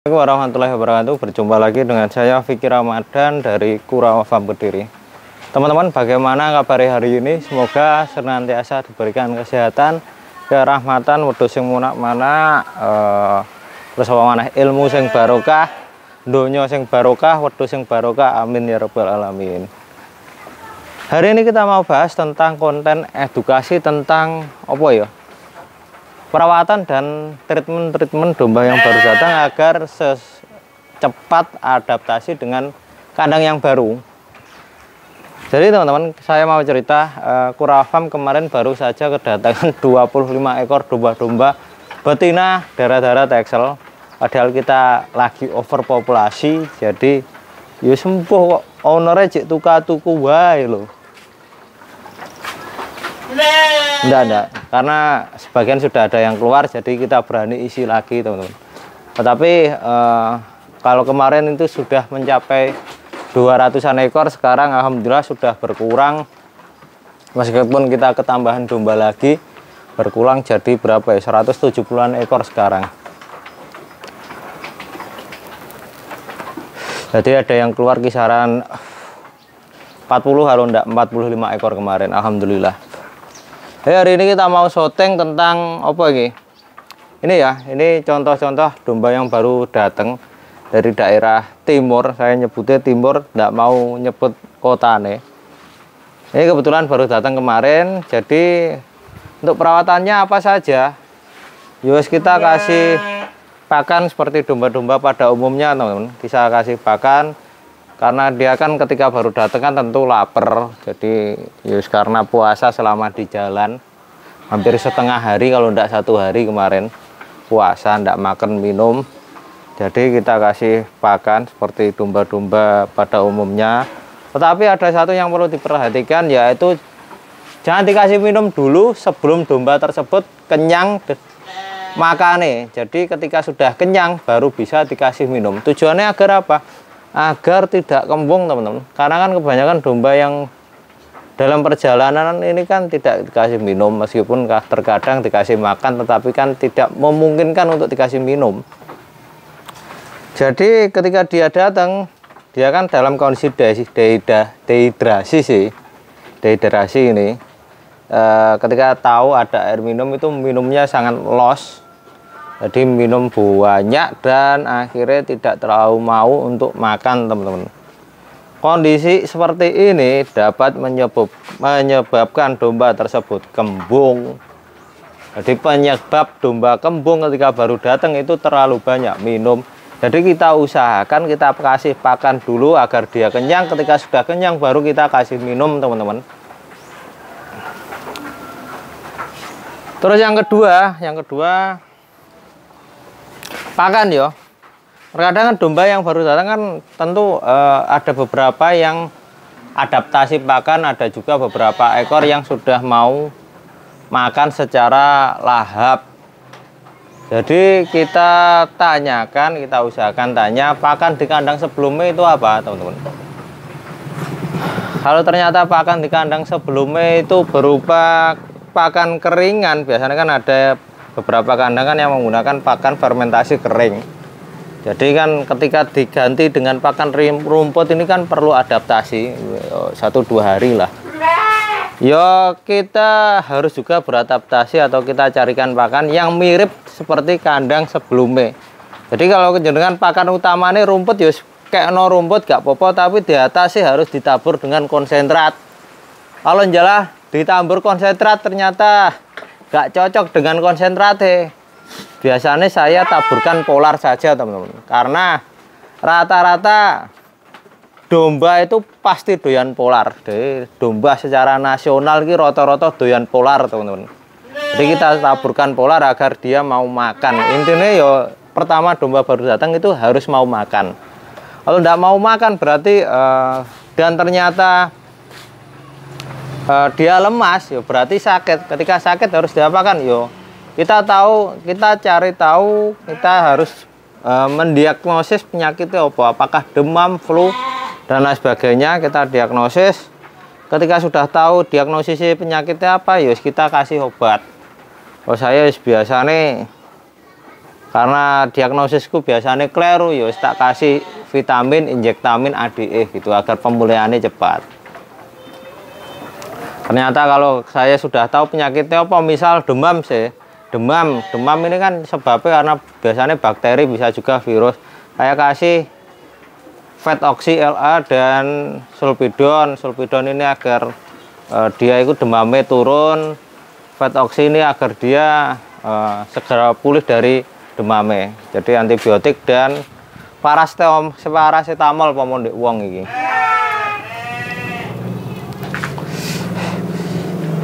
Assalamualaikum warahmatullahi wabarakatuh. Berjumpa lagi dengan saya Fikri Ramadan dari Kurawa Farm Kediri. Teman-teman, bagaimana kabar hari ini? Semoga senantiasa diberikan kesehatan, kerahmatan, wedhus sing munak-manak, terus mana ilmu sing barokah, donya sing barokah, wedhus sing barokah. Amin ya rabbal alamin. Hari ini kita mau bahas tentang konten edukasi tentang apa ya? Perawatan dan treatment domba yang baru datang agar secepat adaptasi dengan kandang yang baru. Jadi teman-teman, saya mau cerita, Kurawa Farm kemarin baru saja kedatangan 25 ekor domba-domba betina darah-darah Texel. Padahal kita lagi overpopulasi, jadi ya sembuh kok, ownernya cek tuku wae loh. Enggak, karena sebagian sudah ada yang keluar, jadi kita berani isi lagi teman-teman. Tetapi kalau kemarin itu sudah mencapai 200-an ekor, sekarang alhamdulillah sudah berkurang. Meskipun kita ketambahan domba lagi, berkurang jadi berapa ya, 170-an ekor sekarang. Jadi ada yang keluar kisaran 40 kalau enggak 45 ekor kemarin, alhamdulillah. Hari ini kita mau syuting tentang apa ini? Ini ya, ini contoh-contoh domba yang baru datang dari daerah timur. Saya nyebutnya timur, tidak mau nyebut kota nih. Ini kebetulan baru datang kemarin. Jadi untuk perawatannya apa saja? Yus, kita kasih pakan seperti domba-domba pada umumnya, teman-teman. Bisa kasih pakan. Karena dia kan ketika baru datang kan tentu lapar, jadi yus karena puasa selama di jalan hampir setengah hari, kalau tidak 1 hari kemarin puasa, tidak makan minum, jadi kita kasih pakan seperti domba-domba pada umumnya. Tetapi ada satu yang perlu diperhatikan, yaitu jangan dikasih minum dulu sebelum domba tersebut kenyang makannya. Jadi ketika sudah kenyang baru bisa dikasih minum. Tujuannya agar apa? Agar tidak kembung, teman-teman. Karena kan kebanyakan domba yang dalam perjalanan ini kan tidak dikasih minum, meskipun terkadang dikasih makan, tetapi kan tidak memungkinkan untuk dikasih minum. Jadi ketika dia datang, dia kan dalam kondisi dehidrasi ini. Ketika tahu ada air minum, itu minumnya sangat los. Jadi minum banyak dan akhirnya tidak terlalu mau untuk makan, teman-teman. Kondisi seperti ini dapat menyebabkan domba tersebut kembung. Jadi penyebab domba kembung ketika baru datang itu terlalu banyak minum. Jadi kita usahakan kita kasih pakan dulu agar dia kenyang. Ketika sudah kenyang baru kita kasih minum, teman-teman. Terus yang kedua pakan ya. Terkadang kan domba yang baru datang kan tentu ada beberapa yang adaptasi pakan, ada juga beberapa ekor yang sudah mau makan secara lahap. Jadi kita tanyakan, kita usahakan tanya pakan di kandang sebelumnya itu apa, teman-teman. Kalau ternyata pakan di kandang sebelumnya itu berupa pakan keringan, biasanya kan ada beberapa kandang kan yang menggunakan pakan fermentasi kering. Jadi kan ketika diganti dengan pakan rumput ini kan perlu adaptasi 1-2 hari lah. Ya kita harus juga beradaptasi atau kita carikan pakan yang mirip seperti kandang sebelumnya. Jadi kalau dengan pakan utamanya rumput ya kayak no rumput gak apa-apa, tapi di atas sih harus ditabur dengan konsentrat. Kalau jalah ditabur konsentrat ternyata gak cocok dengan konsentratnya, biasanya saya taburkan polar saja, teman-teman. Karena rata-rata domba itu pasti doyan polar. Jadi domba secara nasional ini rata-rata doyan polar, teman-teman. Jadi kita taburkan polar agar dia mau makan. Intinya ya pertama domba baru datang itu harus mau makan. Kalau tidak mau makan berarti dan ternyata dia lemas, ya berarti sakit. Ketika sakit harus diapakan? Yo, kita cari tahu, kita harus mendiagnosis penyakitnya apa, apakah demam, flu dan lain sebagainya. Kita diagnosis. Ketika sudah tahu diagnosisnya penyakitnya apa, ya kita kasih obat. Oh saya biasa nih Karena diagnosisku biasanya kleru, ya tak kasih vitamin, injektamin ADE gitu agar pemulihannya cepat. Ternyata kalau saya sudah tahu penyakitnya apa, misal demam sih, demam ini kan sebabnya karena biasanya bakteri, bisa juga virus. Saya kasih Fetoxy LA dan sulfidon ini agar dia itu demamnya turun, Fetoxy ini agar dia segera pulih dari demamnya. Jadi antibiotik dan paracetamol pamondek wong iki.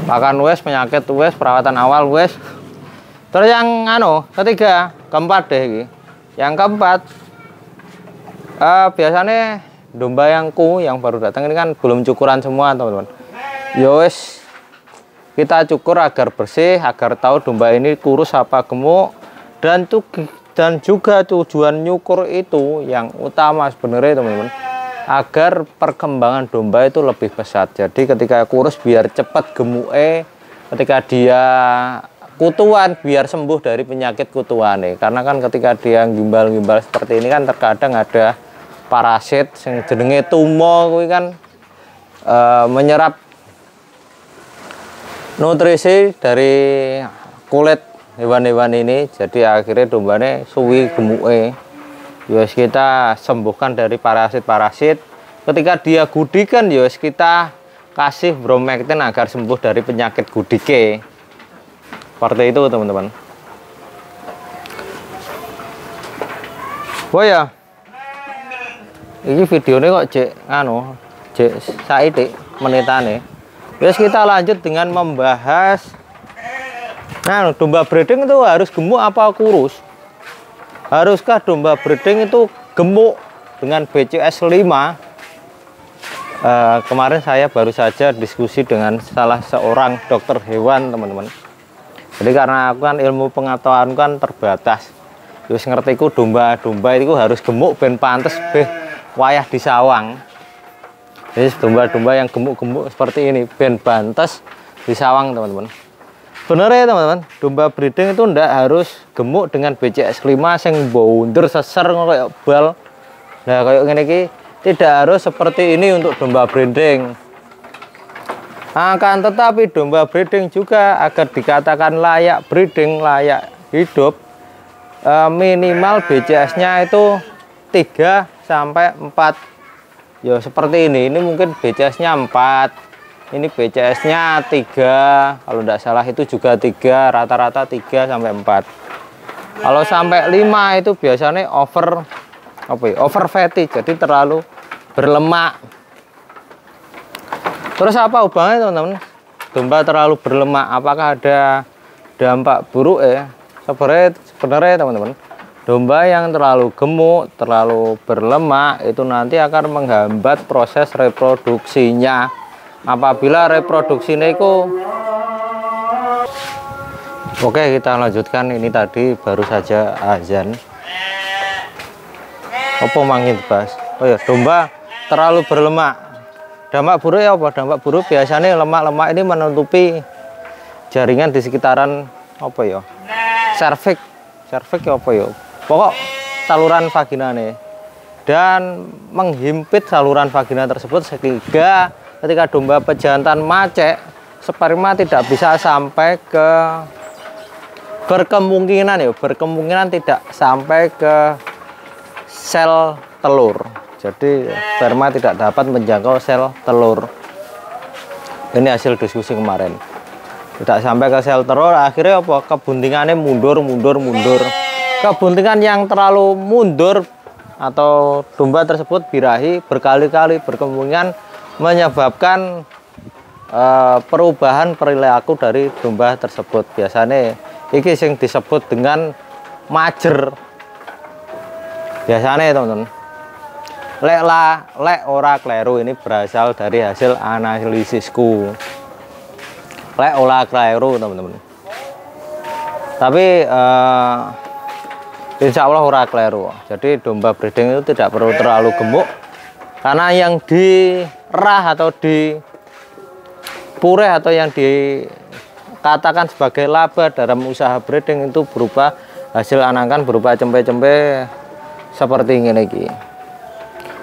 Makan wes, penyakit wes, perawatan awal wes. Terus yang ketiga, keempat deh iki. Yang keempat biasanya domba yang baru datang ini kan belum cukuran semua, teman-teman. Yowes, kita cukur agar bersih, agar tahu domba ini kurus apa gemuk. Dan juga tujuan nyukur itu yang utama sebenarnya, teman-teman, agar perkembangan domba itu lebih pesat. Jadi ketika kurus biar cepat gemuk, ketika dia kutuan biar sembuh dari penyakit kutuan. Karena kan ketika dia gimbal-gimbal seperti ini kan terkadang ada parasit yang jenenge tumo, kuwi kan menyerap nutrisi dari kulit hewan-hewan ini, jadi akhirnya dombanya suwi gemuke. Yos kita sembuhkan dari parasit-parasit. Ketika dia gudikan, yos kita kasih bromectin agar sembuh dari penyakit gudike. Seperti itu, teman-teman. Oh ya, ini videonya kok cek saiki menitane. Terus kita lanjut dengan membahas domba breeding itu harus gemuk apa kurus? Haruskah domba breeding itu gemuk dengan BCS 5? Kemarin saya baru saja diskusi dengan salah seorang dokter hewan, teman-teman. Jadi karena aku kan ilmu pengetahuan kan terbatas, terus ngertiku domba-domba itu harus gemuk ben pantes wayah disawang. Jadi domba-domba yang gemuk-gemuk seperti ini ben pantes disawang, teman-teman. Bener ya, teman-teman, domba breeding itu ndak harus gemuk dengan BCS 5 sing bounder seser kayak bal. Nah, kayak ngene iki tidak harus seperti ini untuk domba breeding. Akan tetapi domba breeding juga agar dikatakan layak breeding, layak hidup, minimal BCS-nya itu 3 sampai 4. Ya seperti ini mungkin BCS-nya 4, ini BCS-nya 3, kalau tidak salah itu juga 3, rata-rata 3 sampai 4. Kalau sampai 5 itu biasanya over fatty, jadi terlalu berlemak. Terus apa hubungannya, teman-teman? Domba terlalu berlemak, apakah ada dampak buruk ya? Sebenarnya teman-teman, domba yang terlalu gemuk, terlalu berlemak itu nanti akan menghambat proses reproduksinya. Apabila reproduksinya itu oke, kita lanjutkan. Ini tadi baru saja azan. Apa mangin bas? Oh ya, domba terlalu berlemak. Dampak buruk ya apa? Dampak buruk biasanya lemak-lemak ini menutupi jaringan di sekitaran apa ya? Cervix ya apa ya? Pokok saluran vagina nih, dan menghimpit saluran vagina tersebut sehingga ketika domba pejantan macet, sperma tidak bisa sampai ke berkemungkinan tidak sampai ke sel telur. Jadi sperma tidak dapat menjangkau sel telur. Ini hasil diskusi kemarin. Tidak sampai ke sel telur, akhirnya apa? Kebuntingannya mundur. Kebuntingan yang terlalu mundur atau domba tersebut birahi berkali-kali berkemungkinan menyebabkan perubahan perilaku dari domba tersebut. Biasanya ini yang disebut dengan majer. Biasanya, teman-teman, lek ora kleru, ini berasal dari hasil analisisku. Lek ora kleru, teman-teman. Tapi insya Allah ora kleru. Jadi domba breeding itu tidak perlu terlalu gemuk, karena yang dirah atau dipureh atau yang dikatakan sebagai laba dalam usaha breeding itu berupa hasil anakan berupa cempe-cempe seperti ini iki.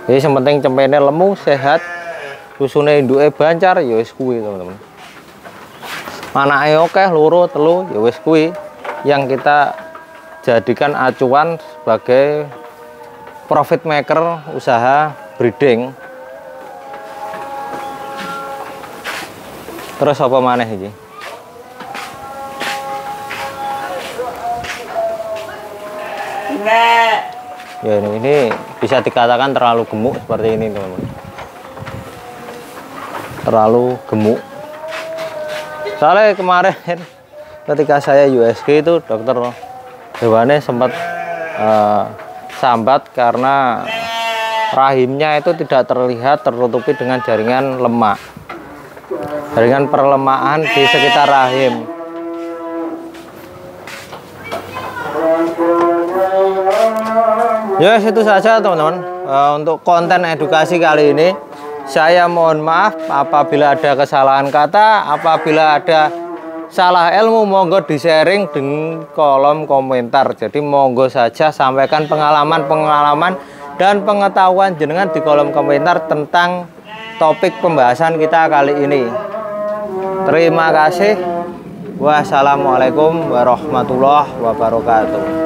Jadi yang penting cempene lemu, sehat, susune induke bancar, ya wis kuwi teman-teman. Manake akeh, loro, telu, ya wis kuwi yang kita jadikan acuan sebagai profit maker usaha breeding. Terus apa maneh iki? Ya ini bisa dikatakan terlalu gemuk seperti ini teman-teman. Terlalu gemuk. Soalnya kemarin ketika saya USG itu dokter hewannya sempat sambat karena rahimnya itu tidak terlihat tertutupi dengan jaringan lemak, jaringan perlemaan di sekitar rahim. Ya itu saja teman-teman untuk konten edukasi kali ini. Saya mohon maaf apabila ada kesalahan kata, apabila ada salah ilmu, monggo di-sharing di kolom komentar. Jadi monggo saja sampaikan pengalaman-pengalaman dan pengetahuan jenengan di kolom komentar tentang topik pembahasan kita kali ini. Terima kasih. Wassalamualaikum warahmatullahi wabarakatuh.